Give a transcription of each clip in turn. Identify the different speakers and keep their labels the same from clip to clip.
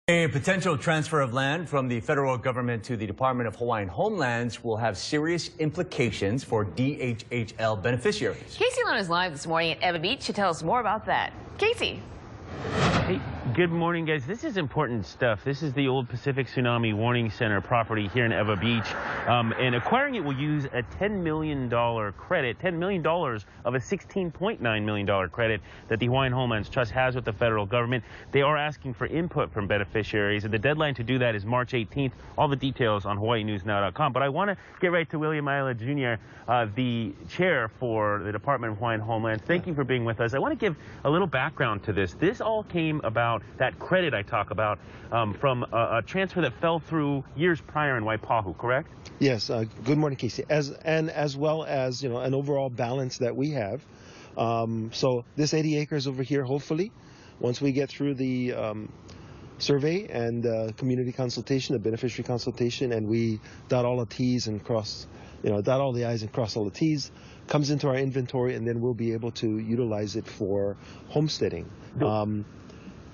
Speaker 1: A potential transfer of land from the federal government to the Department of Hawaiian Homelands will have serious implications for DHHL beneficiaries.
Speaker 2: Casey Lone is live this morning at Eva Beach to tell us more about that. Casey.
Speaker 3: Hey, good morning, guys. This is important stuff. This is the old Pacific Tsunami Warning Center property here in Eva Beach. And acquiring it will use a $10 million credit, $10 million of a $16.9 million credit that the Hawaiian Homelands Trust has with the federal government. They are asking for input from beneficiaries, and the deadline to do that is March 18th. All the details on HawaiiNewsNow.com. But I want to get right to William Isla Jr., the chair for the Department of Hawaiian Homelands. Thank you for being with us. I want to give a little background to this. This all came about, that credit I talk about, from a transfer that fell through years prior in Waipahu, correct?
Speaker 4: Yes. Good morning, Casey. As well as, you know, an overall balance that we have. So this 80 acres over here, hopefully, once we get through the survey and community consultation, the beneficiary consultation, and we dot all the T's and cross, dot all the I's and cross all the T's, comes into our inventory, and then we'll be able to utilize it for homesteading.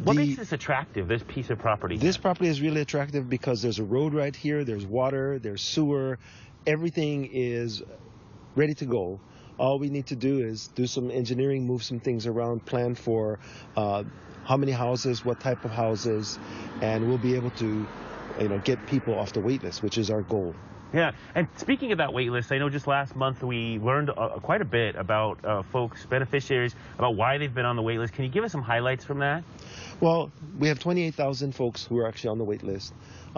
Speaker 3: What makes this attractive, this piece of property?
Speaker 4: This property is really attractive because there's a road right here, there's water, there's sewer, everything is ready to go. All we need to do is do some engineering, move some things around, plan for how many houses, what type of houses, and we'll be able to get people off the wait list, which is our goal.
Speaker 3: Yeah, and speaking of that wait list, I know just last month we learned quite a bit about folks, beneficiaries, about why they've been on the wait list. Can you give us some highlights from that?
Speaker 4: Well, we have 28,000 folks who are actually on the wait list.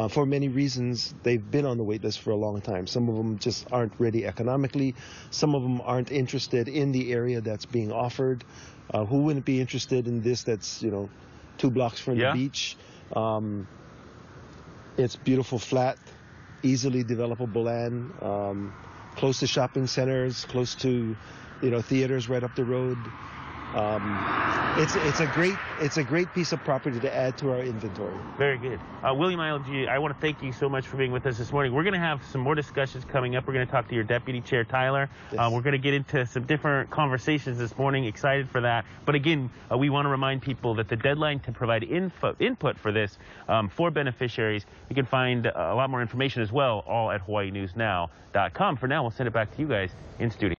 Speaker 4: For many reasons, they've been on the wait list for a long time. Some of them just aren't ready economically. Some of them aren't interested in the area that's being offered. Who wouldn't be interested in this that's, 2 blocks from the beach? It's beautiful, flat, easily developable land, close to shopping centers, close to, theaters right up the road. It's a great piece of property to add to our inventory.
Speaker 3: Very good. William Isla, I want to thank you so much for being with us this morning. We're going to have some more discussions coming up. We're going to talk to your Deputy Chair, Tyler.
Speaker 4: Yes.
Speaker 3: We're going to get into some different conversations this morning. Excited for that. But again, we want to remind people that the deadline to provide input for this for beneficiaries, you can find a lot more information as well, all at HawaiiNewsNow.com. For now, we'll send it back to you guys in studio.